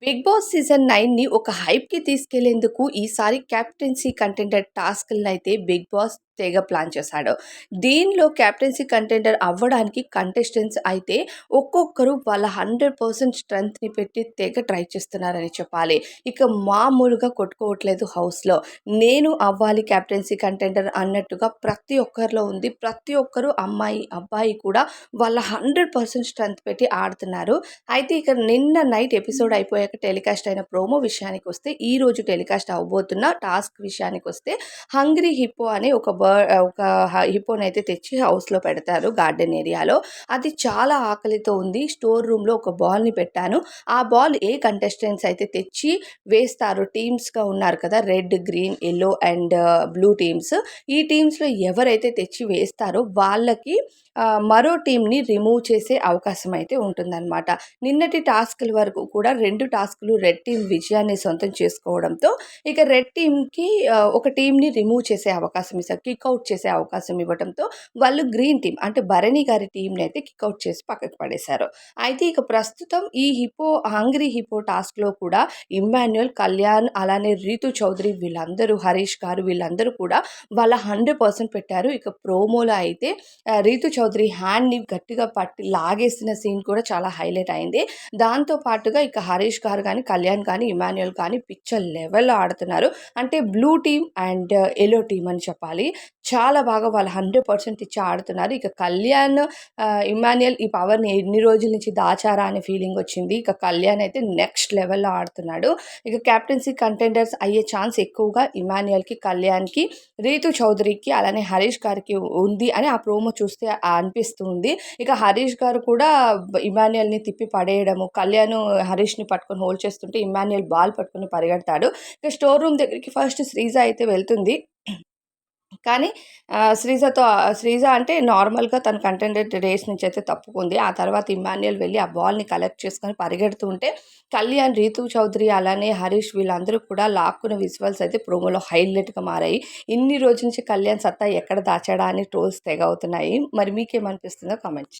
Big boss season 9ని ఒక హైప్‌కి తీసుకెళ్లేందుకు ఈసారి captaincy contender టాస్క్‌లనైతే big boss తెగ ప్లాన్ చేశాడు. దీనిలో కెప్టెన్సీ కంటెండర్ అవ్వడానికి కంటెస్టెంట్స్ అయితే ఒక్కొక్కరు వాళ్ళ 100% స్ట్రెంగ్త్‌ని పెట్టి తెగ ట్రై చేస్తున్నారని చెప్పాలి. ఇక మామూలుగా కొట్టుకోవట్లేదు హౌస్‌లో. నేను అవ్వాలి కెప్టెన్సీ కంటెండర్ అన్నట్టుగా ప్రతి ఒక్కరిలో ఉంది. ప్రతి ఒక్కరు అమ్మాయి, అబ్బాయి కూడా వాళ్ళ 100% స్ట్రెంగ్త్ పెట్టి ఆడుతున్నారు. అయితే ఇక నిన్న నైట్ ఎపిసోడ్ అయిపోయాక టెలికాస్ట్ అయిన ప్రోమో విషయానికొస్తే, ఈరోజు టెలికాస్ట్ అవ్వబోతున్న టాస్క్ విషయానికొస్తే, హంగ్రీ హిప్పో అనే ఒక హిప్పోనైతే తెచ్చి హౌస్‌లో పెడతారు గార్డెన్ ఏరియాలో. అది చాలా ఆకలితో ఉంది. స్టోర్ రూమ్‌లో ఒక బాల్‌ని పెట్టాను. ఆ బాల్ ఏ కంటెస్టెంట్స్ అయితే తెచ్చి వేస్తారో, టీమ్స్‌గా ఉన్నారు కదా! Red, green, yellow and blue teams. ఈ టీమ్స్‌లో ఎవరైతే తెచ్చి వేస్తారో వాళ్ళకి మరో టీమ్‌ని రిమూవ్ చేసే అవకాశం అయితే ఉంటుందన్నమాట. నిన్నటి టాస్క్‌ల వరకు కూడా 2 టాస్క్‌లు రెడ్ టీమ్ విజయాన్ని సొంతం చేసుకోవడంతో, ఇక రెడ్ టీమ్‌కి ఒక టీమ్‌ని రిమూవ్ చేసే అవకాశం ఇస్తారు. కిక్ చేసే అవకాశం ఇవ్వడంతో, వాళ్ళు గ్రీన్ టీమ్ అంటే భరణి గారి టీమ్‌నైతే కిక్ చేసి పక్కకు పడేశారు. అయితే ఇక ప్రస్తుతం ఈ హంగ్రీ హిప్పో టాస్క్‌లో కూడా ఇమ్మాన్యుయల్, కళ్యాణ్ అలానే రీతు చౌదరి వీళ్ళందరూ, హరీష్ గారు వీళ్ళందరూ కూడా వాళ్ళ 100% పెట్టారు. ఇక ప్రోమోలో అయితే రీతు చౌదరి హ్యాండ్‌ని గట్టిగా పట్టి లాగేసిన సీన్ కూడా చాలా హైలైట్ అయింది. దాంతో పాటుగా ఇక హరీష్ గారు గానీ, కళ్యాణ్ కానీ, ఇమాన్యుయల్ కానీ పిచ్చ లెవెల్‌లో ఆడుతున్నారు. అంటే blue team and yellow team అని చెప్పాలి. చాలా బాగా వాళ్ళు 100% ఇచ్చి ఆడుతున్నారు. ఇక కళ్యాణ్, ఇమాన్యుయల్ ఈ పవర్‌ని ఎన్ని రోజుల నుంచి దాచారా అనే ఫీలింగొచ్చింది. ఇక కళ్యాణ్ అయితే నెక్స్ట్ లెవెల్‌లో ఆడుతున్నాడు. ఇక కెప్టెన్సీ కంటెండర్స్ అయ్యే ఛాన్స్ ఎక్కువగా ఇమాన్యుయల్‌కి, కళ్యాణ్‌కి, రీతు చౌదరికి అలానే హరీష్ గారికి ఉంది అని ఆ ప్రోమో చూస్తే అనిపిస్తుంది. ఇక హరీష్ గారు కూడా ఇమాన్యుయల్‌ని తిప్పి పడేయడము, కళ్యాణ్ హరీష్‌ని పట్టుకొని హోల్డ్ చేస్తుంటే ఇమాన్యుయల్ బాల్ పట్టుకొని పరిగెడతాడు. ఇక స్టోర్ రూమ్ దగ్గరికి ఫస్ట్ శ్రీజ అయితే వెళ్తుంది. కానీ శ్రీజ అంటే నార్మల్‌గా తను కంటెండెడ్ రేస్ నుంచి అయితే తప్పుకుంది. ఆ తర్వాత ఇమ్మాన్యుయల్ వెళ్లి ఆ బాల్‌ని కలెక్ట్ చేసుకొని పరిగెడుతూ ఉంటే, కళ్యాణ్, రీతూ చౌదరి అలానే హరీష్ వీళ్ళందరూ కూడా లాక్కున్న విజువల్స్ అయితే ప్రోమోలో హైలైట్‌గా మారాయి. ఇన్ని రోజుల నుంచి కళ్యాణ్ సత్తా ఎక్కడ దాచాడా అని ట్రోల్స్ తెగ అవుతున్నాయి. మరి మీకేమనిపిస్తుందో కామెంట్